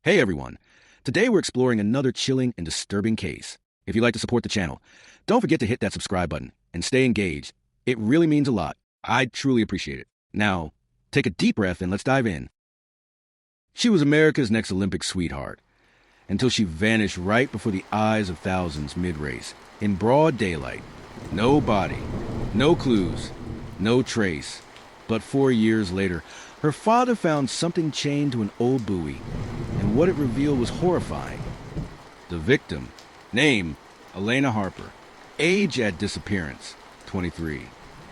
Hey everyone! Today we're exploring another chilling and disturbing case. If you'd like to support the channel, don't forget to hit that subscribe button and stay engaged. It really means a lot. I truly appreciate it. Now, take a deep breath and let's dive in. She was America's next Olympic sweetheart, until she vanished right before the eyes of thousands mid-race, in broad daylight. No body, no clues, no trace. But 4 years later, her father found something chained to an old buoy, and what it revealed was horrifying. The victim, name, Elena Harper. Age at disappearance, 23.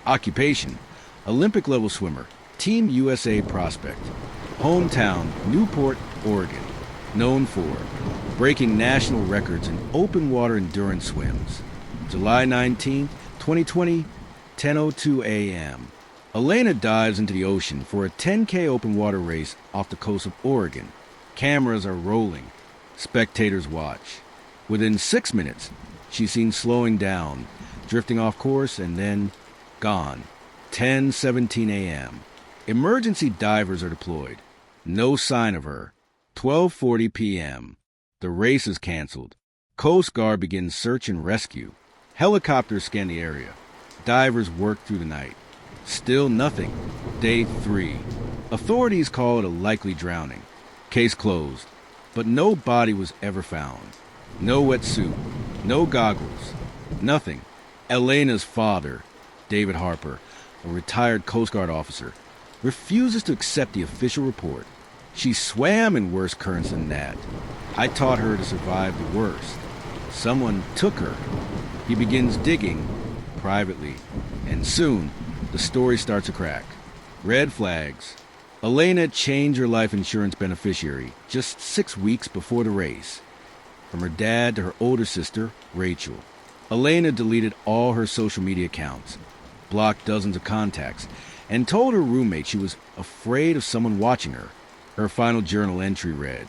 Occupation, Olympic-level swimmer, Team USA prospect. Hometown, Newport, Oregon. Known for breaking national records in open water endurance swims. July 19, 2020, 10:02 a.m. Elena dives into the ocean for a 10K open water race off the coast of Oregon. Cameras are rolling. Spectators watch. Within 6 minutes, she's seen slowing down, drifting off course, and then gone. 10:17 a.m. Emergency divers are deployed. No sign of her. 12:40 p.m. The race is canceled. Coast Guard begins search and rescue. Helicopters scan the area. Divers work through the night. Still nothing. Day 3. Authorities call it a likely drowning. Case closed. But no body was ever found. No wetsuit. No goggles. Nothing. Elena's father, David Harper, a retired Coast Guard officer, refuses to accept the official report. She swam in worse currents than that. I taught her to survive the worst. Someone took her. He begins digging, privately, and soon the story starts to crack. Red flags. Elena changed her life insurance beneficiary just 6 weeks before the race. From her dad to her older sister, Rachel. Elena deleted all her social media accounts, blocked dozens of contacts, and told her roommate she was afraid of someone watching her. Her final journal entry read,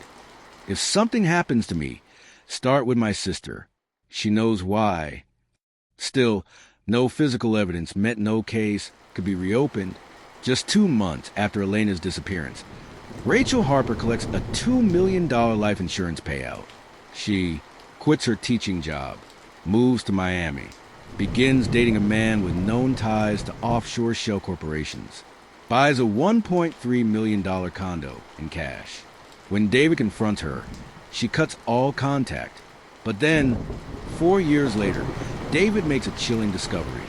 "If something happens to me, start with my sister. She knows why." Still, no physical evidence meant no case could be reopened. Just 2 months after Elena's disappearance, Rachel Harper collects a $2 million life insurance payout. She quits her teaching job, moves to Miami, begins dating a man with known ties to offshore shell corporations, buys a $1.3 million condo in cash. When David confronts her, she cuts all contact. But then, 4 years later, David makes a chilling discovery.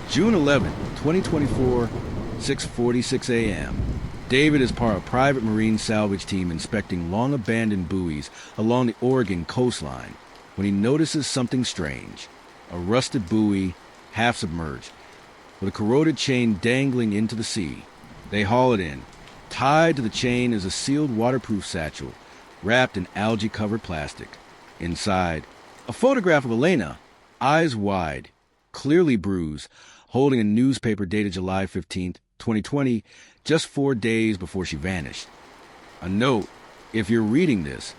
June 11, 2024, 6:46 a.m. David is part of a private marine salvage team inspecting long-abandoned buoys along the Oregon coastline when he notices something strange. A rusted buoy, half submerged, with a corroded chain dangling into the sea. They haul it in. Tied to the chain is a sealed waterproof satchel, wrapped in algae-covered plastic. Inside, a photograph of Elena, eyes wide, clearly bruised, holding a newspaper dated July 15, 2020, just 4 days before she vanished. A note, if you're reading this,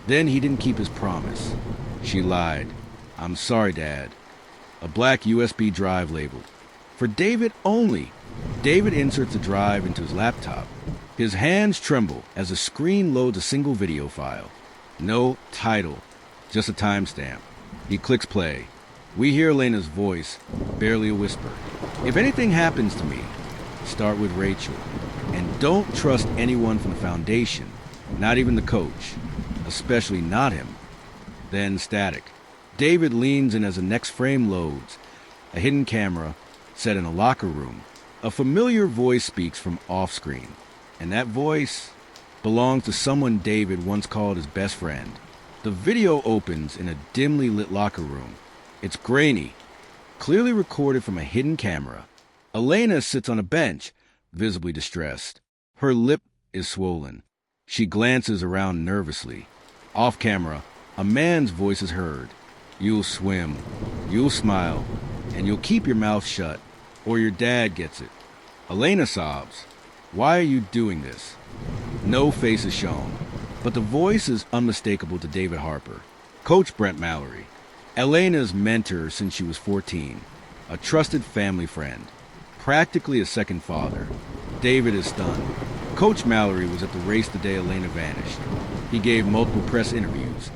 then he didn't keep his promise. She lied. "I'm sorry, Dad." A black USB drive labeled, "For David only." David inserts the drive into his laptop. His hands tremble as the screen loads a single video file. No title, just a timestamp. He clicks play. We hear Elena's voice, barely a whisper. "If anything happens to me, start with Rachel. And don't trust anyone from the foundation, not even the coach, especially not him." Then static. David leans in as the next frame loads. A hidden camera set in a locker room. A familiar voice speaks from off-screen. And that voice belongs to someone David once called his best friend. The video opens in a dimly lit locker room. It's grainy, clearly recorded from a hidden camera. Elena sits on a bench, visibly distressed. Her lip is swollen. She glances around nervously. Off camera, a man's voice is heard. "You'll swim, you'll smile, and you'll keep your mouth shut, or your dad gets it." Elena sobs. "Why are you doing this?" No face is shown, but the voice is unmistakable to David Harper, Coach Brent Mallory, Elena's mentor since she was 14, a trusted family friend, practically a second father. David is stunned. Coach Mallory was at the race the day Elena vanished. He gave multiple press interviews,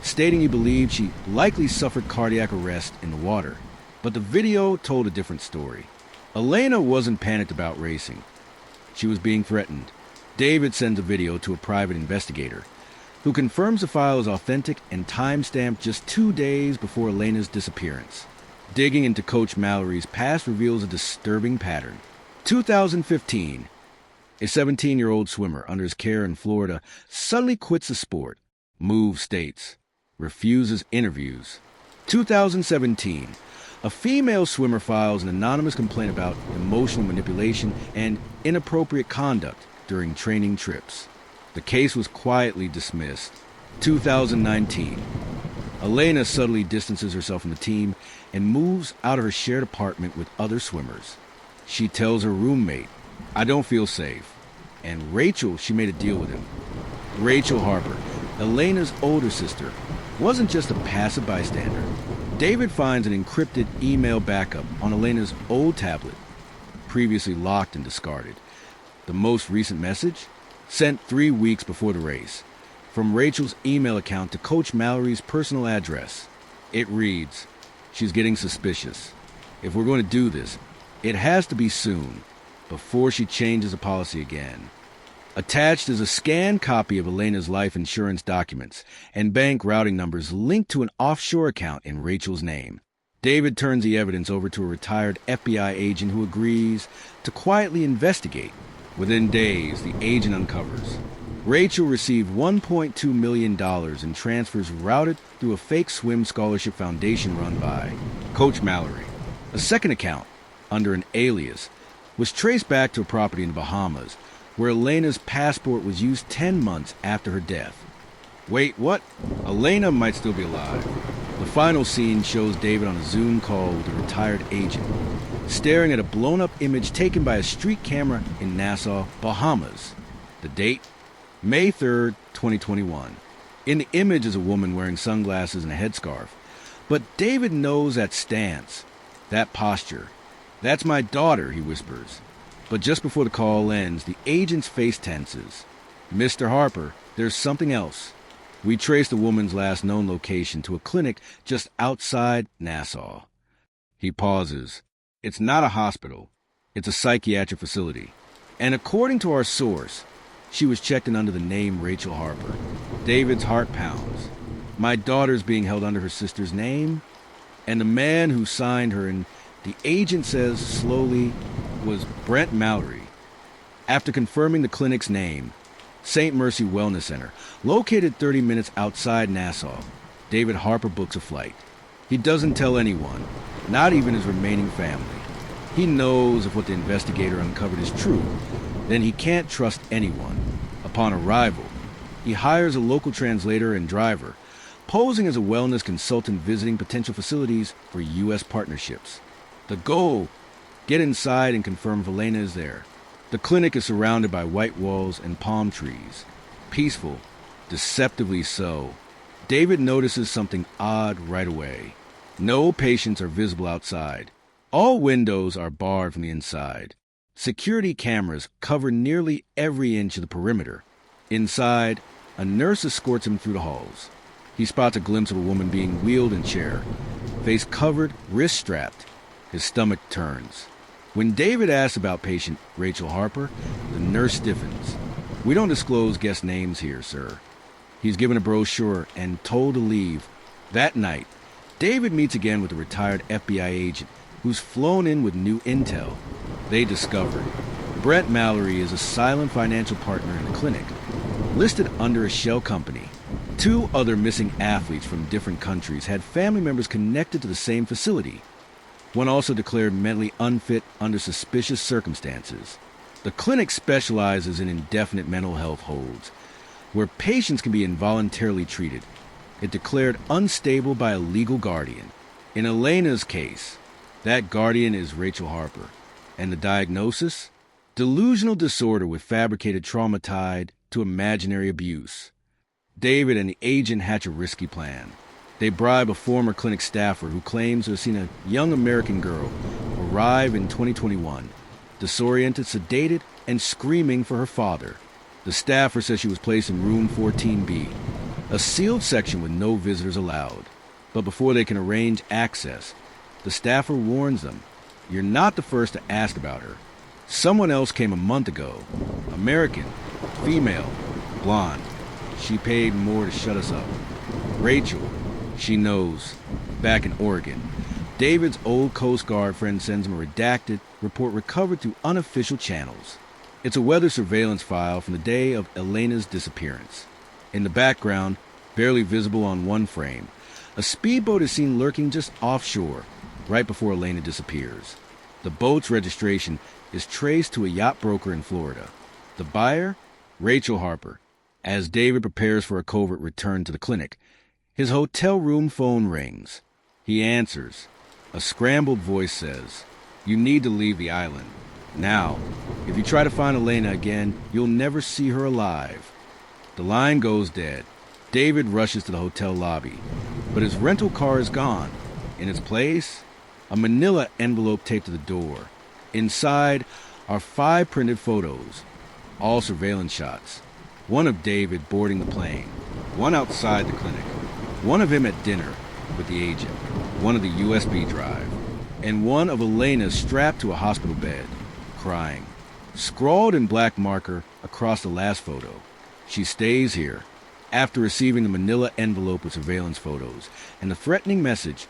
stating he believed she likely suffered cardiac arrest in the water. But the video told a different story. Elena wasn't panicked about racing. She was being threatened. David sends a video to a private investigator, who confirms the file is authentic and time-stamped just 2 days before Elena's disappearance. Digging into Coach Mallory's past reveals a disturbing pattern. 2015. A 17-year-old swimmer under his care in Florida suddenly quits the sport, moves states, refuses interviews. 2017. A female swimmer files an anonymous complaint about emotional manipulation and inappropriate conduct during training trips. The case was quietly dismissed. 2019. Elena subtly distances herself from the team and moves out of her shared apartment with other swimmers. She tells her roommate, "I don't feel safe." And Rachel, she made a deal with him. Rachel Harper, Elena's older sister, wasn't just a passive bystander. David finds an encrypted email backup on Elena's old tablet, previously locked and discarded. The most recent message? Sent 3 weeks before the race, from Rachel's email account to Coach Mallory's personal address. It reads, "She's getting suspicious. If we're going to do this, it has to be soon, before she changes the policy again." Attached is a scanned copy of Elena's life insurance documents and bank routing numbers linked to an offshore account in Rachel's name. David turns the evidence over to a retired FBI agent who agrees to quietly investigate. Within days, the agent uncovers Rachel received $1.2 million in transfers routed through a fake swim scholarship foundation run by Coach Mallory. A second account, under an alias, was traced back to a property in the Bahamas, where Elena's passport was used 10 months after her death. Wait, what? Elena might still be alive. The final scene shows David on a Zoom call with a retired agent, staring at a blown-up image taken by a street camera in Nassau, Bahamas. The date? May 3rd, 2021. In the image is a woman wearing sunglasses and a headscarf. But David knows that stance, that posture. "That's my daughter," he whispers. But just before the call ends, the agent's face tenses. "Mr. Harper, there's something else." We trace the woman's last known location to a clinic just outside Nassau. He pauses. It's not a hospital. It's a psychiatric facility. And according to our source, she was checked in under the name Rachel Harper. David's heart pounds. My daughter's being held under her sister's name, and the man who signed her, and the agent says slowly, was Brent Mallory. After confirming the clinic's name, St. Mercy Wellness Center, located 30 minutes outside Nassau, David Harper books a flight. He doesn't tell anyone, not even his remaining family. He knows if what the investigator uncovered is true, then he can't trust anyone. Upon arrival, he hires a local translator and driver, posing as a wellness consultant visiting potential facilities for U.S. partnerships. The goal: get inside and confirm if Elena is there. The clinic is surrounded by white walls and palm trees. Peaceful, deceptively so. David notices something odd right away. No patients are visible outside. All windows are barred from the inside. Security cameras cover nearly every inch of the perimeter. Inside, a nurse escorts him through the halls. He spots a glimpse of a woman being wheeled in a chair, face covered, wrist strapped. His stomach turns. When David asks about patient Rachel Harper, the nurse stiffens. "We don't disclose guest names here, sir." He's given a brochure and told to leave. That night, David meets again with a retired FBI agent who's flown in with new intel. They discovered Brent Mallory is a silent financial partner in the clinic, listed under a shell company. 2 other missing athletes from different countries had family members connected to the same facility. One also declared mentally unfit under suspicious circumstances. The clinic specializes in indefinite mental health holds, where patients can be involuntarily treated. It declared unstable by a legal guardian. In Elena's case, that guardian is Rachel Harper. And the diagnosis? Delusional disorder with fabricated trauma tied to imaginary abuse. David and the agent hatch a risky plan. They bribe a former clinic staffer who claims to have seen a young American girl arrive in 2021, disoriented, sedated, and screaming for her father. The staffer says she was placed in room 14B, a sealed section with no visitors allowed. But before they can arrange access, the staffer warns them, "You're not the first to ask about her. Someone else came a month ago. American, female, blonde. She paid more to shut us up. Rachel, she knows, back in Oregon." David's old Coast Guard friend sends him a redacted report recovered through unofficial channels. It's a weather surveillance file from the day of Elena's disappearance. In the background, barely visible on one frame, a speedboat is seen lurking just offshore, right before Elena disappears. The boat's registration is traced to a yacht broker in Florida. The buyer? Rachel Harper. As David prepares for a covert return to the clinic, his hotel room phone rings. He answers. A scrambled voice says, "You need to leave the island. Now, if you try to find Elena again, you'll never see her alive." The line goes dead. David rushes to the hotel lobby, but his rental car is gone. In its place, a manila envelope taped to the door. Inside are 5 printed photos, all surveillance shots. One of David boarding the plane, one outside the clinic, one of him at dinner with the agent, one of the USB drive, and one of Elena strapped to a hospital bed, crying. Scrawled in black marker across the last photo, "She stays here." After receiving the manila envelope with surveillance photos and the threatening message,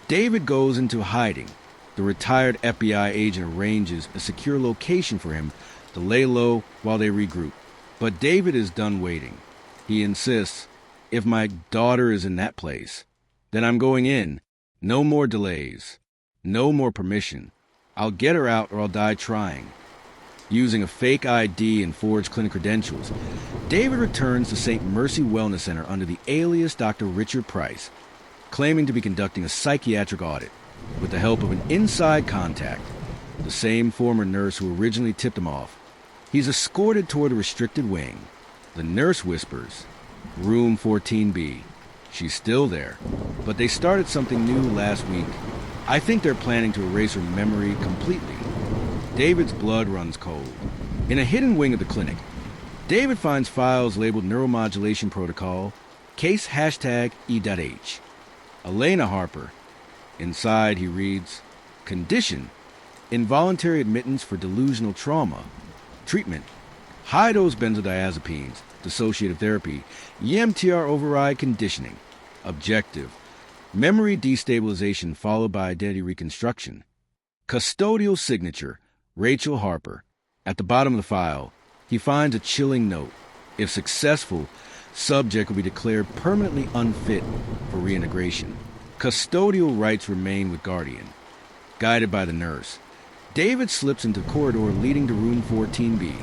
David goes into hiding. The retired FBI agent arranges a secure location for him to lay low while they regroup. But David is done waiting. He insists, "If my daughter is in that place, then I'm going in. No more delays. No more permission. I'll get her out or I'll die trying." Using a fake ID and forged clinic credentials, David returns to St. Mercy Wellness Center under the alias Dr. Richard Price, claiming to be conducting a psychiatric audit with the help of an inside contact, the same former nurse who originally tipped him off. He's escorted toward a restricted wing. The nurse whispers, "Room 14B. She's still there, but they started something new last week. I think they're planning to erase her memory completely." David's blood runs cold. In a hidden wing of the clinic, David finds files labeled Neuromodulation Protocol, case #E.H. Elena Harper. Inside, he reads, "Condition: involuntary admittance for delusional trauma. Treatment: high-dose benzodiazepines, dissociative therapy, EMDR override conditioning. Objective: memory destabilization followed by identity reconstruction. Custodial signature: Rachel Harper." At the bottom of the file, he finds a chilling note. If successful, subject will be declared permanently unfit for reintegration. Custodial rights remain with guardian. Guided by the nurse, David slips into the corridor leading to room 14B.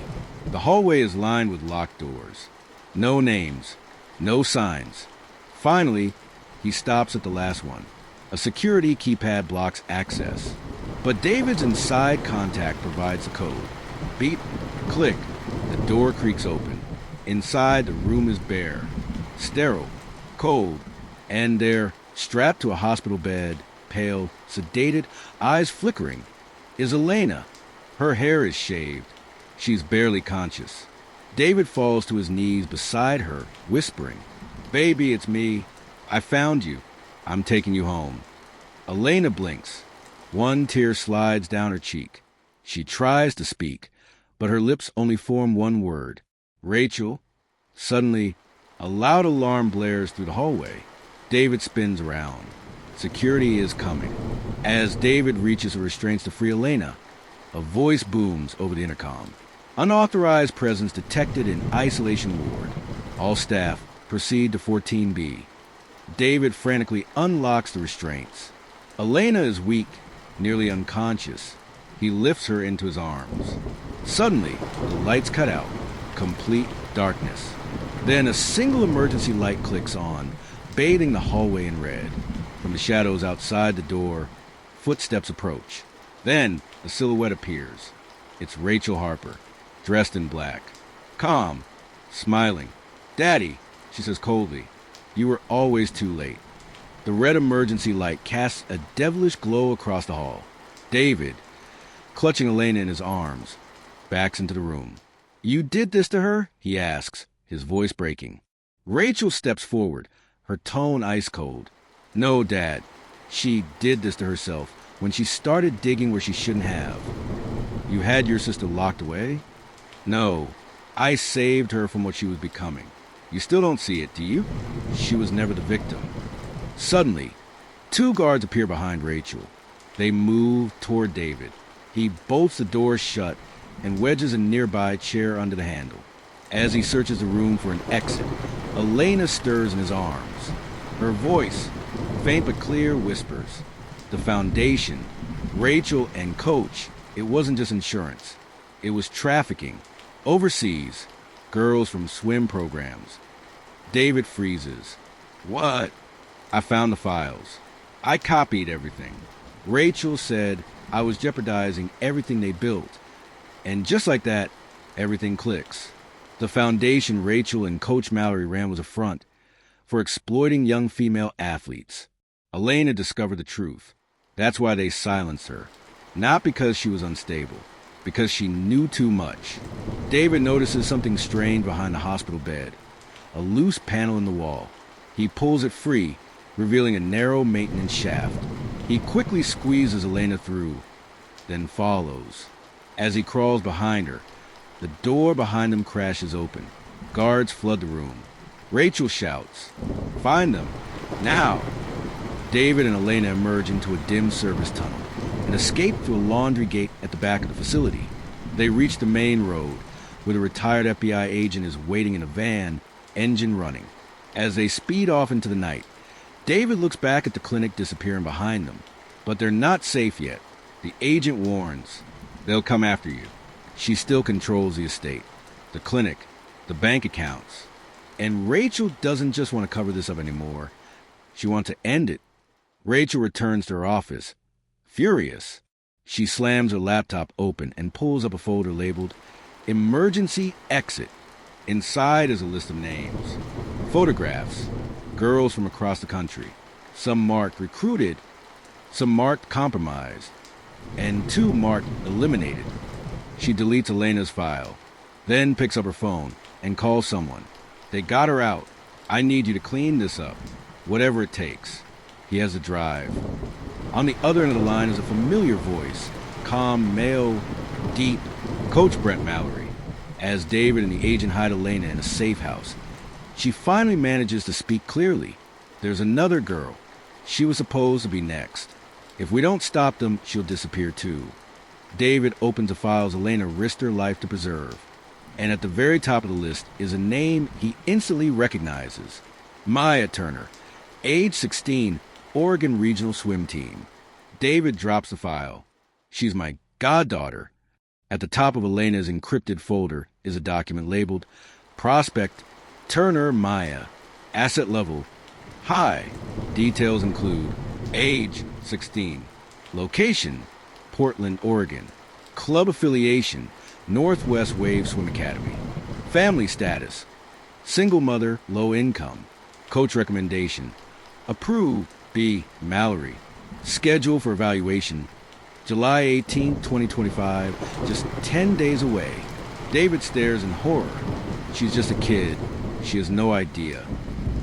The hallway is lined with locked doors. No names, no signs. Finally, he stops at the last one. A security keypad blocks access. But David's inside contact provides the code. Beep, click, the door creaks open. Inside, the room is bare, sterile, cold, and there, strapped to a hospital bed, pale, sedated, eyes flickering, is Elena. Her hair is shaved. She's barely conscious. David falls to his knees beside her, whispering, "Baby, it's me. I found you. I'm taking you home." Elena blinks. One tear slides down her cheek. She tries to speak, but her lips only form one word, "Rachel." Suddenly, a loud alarm blares through the hallway. David spins around. Security is coming. As David reaches for restraints to free Elena, a voice booms over the intercom. "Unauthorized presence detected in isolation ward. All staff proceed to 14B." David frantically unlocks the restraints. Elena is weak, nearly unconscious. He lifts her into his arms. Suddenly, the lights cut out. Complete darkness. Then a single emergency light clicks on, bathing the hallway in red. From the shadows outside the door, footsteps approach. Then a silhouette appears. It's Rachel Harper, dressed in black. Calm, smiling. "Daddy," she says coldly, "you were always too late." The red emergency light casts a devilish glow across the hall. David, clutching Elena in his arms, backs into the room. "You did this to her?" he asks, his voice breaking. Rachel steps forward, her tone ice cold. "No, Dad. She did this to herself when she started digging where she shouldn't have." "You had your sister locked away?" "No. I saved her from what she was becoming. You still don't see it, do you? She was never the victim." Suddenly, 2 guards appear behind Rachel. They move toward David. He bolts the door shut and wedges a nearby chair under the handle. As he searches the room for an exit, Elena stirs in his arms. Her voice, faint but clear, whispers, "The foundation, Rachel and Coach, it wasn't just insurance. It was trafficking. Overseas, girls from swim programs." David freezes. "What?" "I found the files. I copied everything. Rachel said I was jeopardizing everything they built. And just like that, everything clicks. The foundation Rachel and Coach Mallory ran was a front for exploiting young female athletes. Elena discovered the truth. That's why they silenced her. Not because she was unstable, because she knew too much." David notices something strange behind the hospital bed. A loose panel in the wall. He pulls it free, revealing a narrow maintenance shaft. He quickly squeezes Elena through, then follows. As he crawls behind her, the door behind him crashes open. Guards flood the room. Rachel shouts, "Find them! Now!" David and Elena emerge into a dim service tunnel and escape through a laundry gate at the back of the facility. They reach the main road, where the retired FBI agent is waiting in a van, engine running. As they speed off into the night, David looks back at the clinic disappearing behind them. But they're not safe yet. The agent warns, "They'll come after you." She still controls the estate, the clinic, the bank accounts. And Rachel doesn't just want to cover this up anymore. She wants to end it. Rachel returns to her office, furious. She slams her laptop open and pulls up a folder labeled "Emergency Exit." Inside is a list of names, photographs, girls from across the country, some marked recruited, some marked compromised, and 2 marked eliminated. She deletes Elena's file, then picks up her phone and calls someone. "They got her out. I need you to clean this up, whatever it takes." He has a drive. On the other end of the line is a familiar voice, calm, male, deep, Coach Brent Mallory. As David and the agent hide Elena in a safe house, she finally manages to speak clearly. "There's another girl. She was supposed to be next. If we don't stop them, she'll disappear too." David opens the files Elena risked her life to preserve. And at the very top of the list is a name he instantly recognizes. Maya Turner, age 16, Oregon Regional Swim Team. David drops the file. "She's my goddaughter." At the top of Elena's encrypted folder is a document labeled Prospect Turner Maya. Asset level high. Details include age 16. Location Portland, Oregon. Club affiliation Northwest Wave Swim Academy. Family status single mother, low income. Coach recommendation approved B. Mallory. Schedule for evaluation July 18, 2025, just 10 days away. David stares in horror. She's just a kid. She has no idea.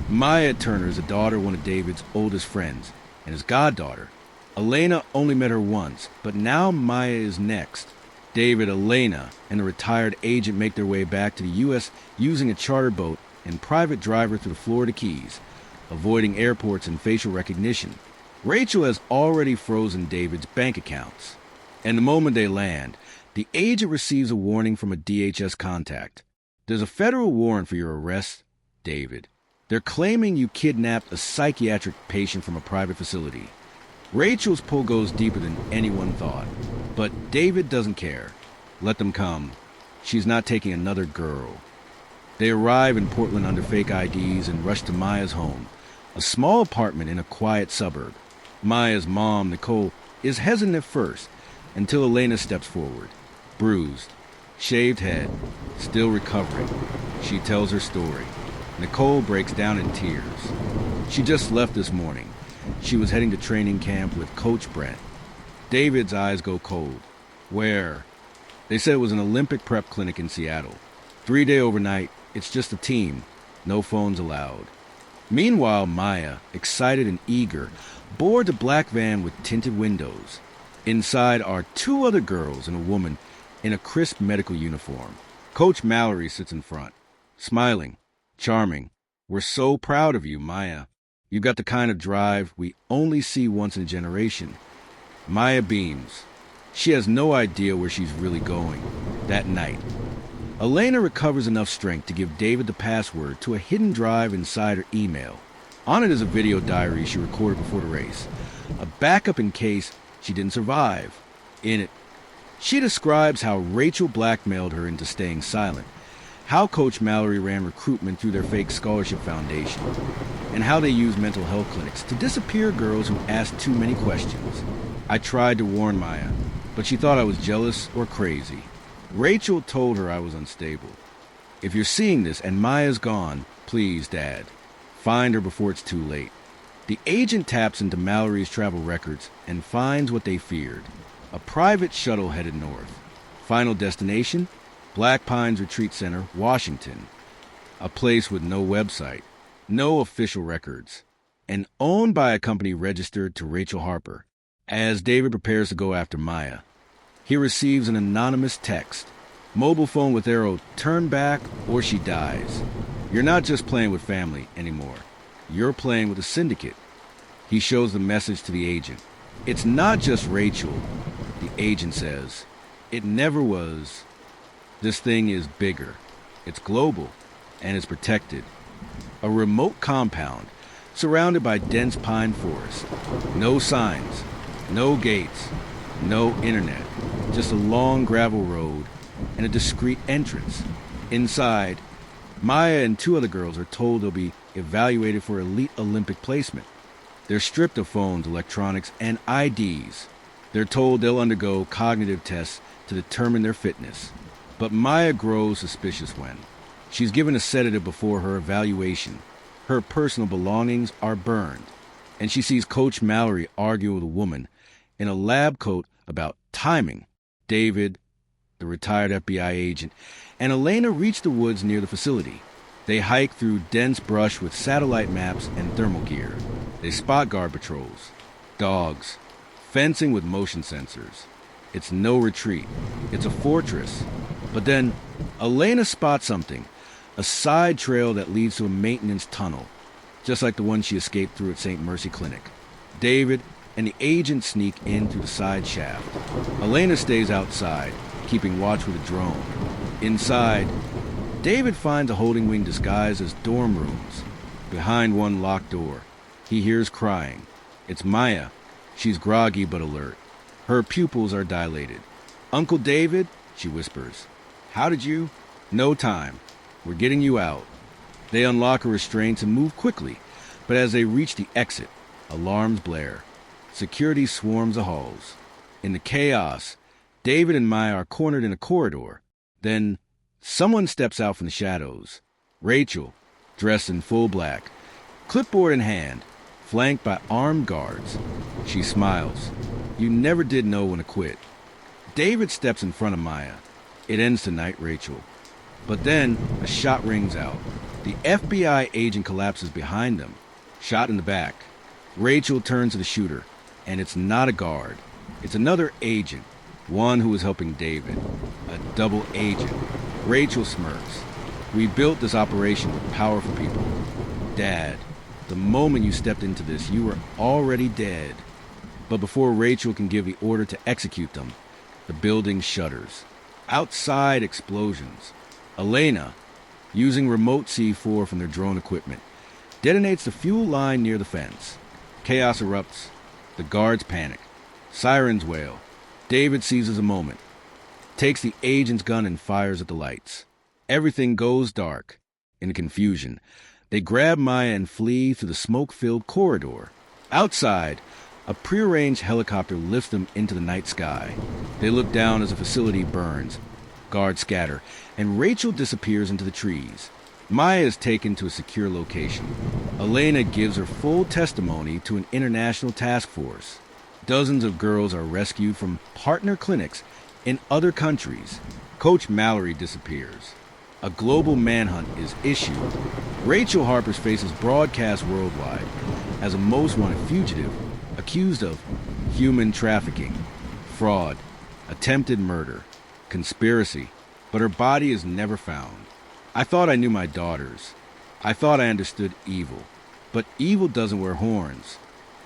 Maya Turner is a daughter of one of David's oldest friends and his goddaughter. Elena only met her once, but now Maya is next. David, Elena, and the retired agent make their way back to the U.S. using a charter boat and private driver through the Florida Keys, avoiding airports and facial recognition. Rachel has already frozen David's bank accounts. And the moment they land, the agent receives a warning from a DHS contact. "There's a federal warrant for your arrest, David. They're claiming you kidnapped a psychiatric patient from a private facility." Rachel's pull goes deeper than anyone thought. But David doesn't care. Let them come. She's not taking another girl. They arrive in Portland under fake IDs and rush to Maya's home, a small apartment in a quiet suburb. Maya's mom, Nicole, is hesitant at first until Elena steps forward. Bruised, shaved head, still recovering. She tells her story. Nicole breaks down in tears. She just left this morning. She was heading to training camp with Coach Brent. David's eyes go cold. Where? They said it was an Olympic prep clinic in Seattle. 3-day overnight, it's just a team. No phones allowed. Meanwhile, Maya, excited and eager, boards a black van with tinted windows. Inside are 2 other girls and a woman in a crisp medical uniform. Coach Mallory sits in front, smiling, charming. We're so proud of you, Maya. You've got the kind of drive we only see once in a generation. Maya beams. She has no idea where she's really going. That night, Elena recovers enough strength to give David the password to a hidden drive inside her email. On it is a video diary she recorded before the race, a backup in case she didn't survive. In it, she describes how Rachel blackmailed her into staying silent, how Coach Mallory ran recruitment through their fake scholarship foundation, and how they used mental health clinics to disappear girls who asked too many questions. I tried to warn Maya, but she thought I was jealous or crazy. Rachel told her I was unstable. If you're seeing this and Maya's gone, please, Dad, find her before it's too late. The agent taps into Mallory's travel records and finds what they feared, a private shuttle headed north. Final destination, Black Pines Retreat Center, Washington. A place with no website, no official records, and owned by a company registered to Rachel Harper. As David prepares to go after Maya, he receives an anonymous text. Mobile phone with arrow, turn back or she dies. You're not just playing with family anymore. You're playing with a syndicate. He shows the message to the agent. It's not just Rachel, the agent says. It never was. This thing is bigger. It's global, and it's protected. A remote compound, surrounded by dense pine forest. No signs, no gates, no internet. Just a long gravel road and a discreet entrance. Inside, Maya and 2 other girls are told they'll be evaluated for elite Olympic placement. They're stripped of phones, electronics, and IDs. They're told they'll undergo cognitive tests to determine their fitness. But Maya grows suspicious when she's given a sedative before her evaluation. Her personal belongings are burned, and she sees Coach Mallory argue with a woman in a lab coat about timing. David, the retired FBI agent, and Elena reach the woods near the facility. They hike through dense brush with satellite maps and thermal gear. They spot guard patrols, dogs, fencing with motion sensors. It's no retreat. It's a fortress. But then, Elena spots something, a side trail that leads to a maintenance tunnel, just like the one she escaped through at St. Mercy Clinic. David and the agent sneak in through the side shaft. Elena stays outside, keeping watch with a drone. Inside, David finds a holding wing disguised as dorm rooms. Behind one locked door, he hears crying. It's Maya. She's groggy but alert. Her pupils are dilated. Uncle David, she whispers. How did you? No time. We're getting you out. They unlock her restraints and move quickly, but as they reach the exit, alarms blare. Security swarms the halls. In the chaos, David and Maya are cornered in a corridor. Then, someone steps out from the shadows. Rachel, dressed in full black, clipboard in hand, flanked by armed guards. She smiles. You never did know when to quit. David steps in front of Maya. It ends tonight, Rachel. But then, a shot rings out. The FBI agent collapses behind them, shot in the back. Rachel turns to the shooter, and it's not a guard. It's another agent, one who is helping David. A double agent. Rachel smirks. We built this operation with powerful people. Dad, the moment you stepped into this, you were already dead. But before Rachel can give the order to execute them, the building shudders. Outside, explosions. Elena, using remote C4 from their drone equipment, detonates the fuel line near the fence. Chaos erupts. The guards panic. Sirens wail. David seizes a moment, takes the agent's gun and fires at the lights. Everything goes dark. In confusion, they grab Maya and flee through the smoke-filled corridor. Outside, a prearranged helicopter lifts them into the night sky. They look down as the facility burns. Guards scatter, and Rachel disappears into the trees. Maya is taken to a secure location. Elena gives her full testimony to an international task force. Dozens of girls are rescued from partner clinics In other countries, Coach Mallory disappears. A global manhunt is issued. Rachel Harper's face is broadcast worldwide as a most wanted fugitive accused of human trafficking, fraud, attempted murder, conspiracy, but her body is never found. I thought I knew my daughters. I thought I understood evil. But evil doesn't wear horns.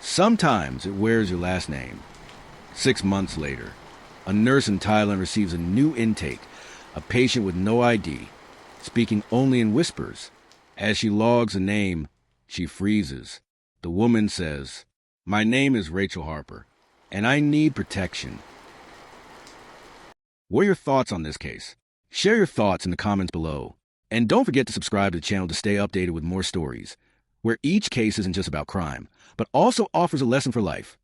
Sometimes it wears your last name. 6 months later, a nurse in Thailand receives a new intake, a patient with no ID, speaking only in whispers. As she logs a name, she freezes. The woman says, "My name is Rachel Harper, and I need protection." What are your thoughts on this case? Share your thoughts in the comments below. And don't forget to subscribe to the channel to stay updated with more stories, where each case isn't just about crime, but also offers a lesson for life.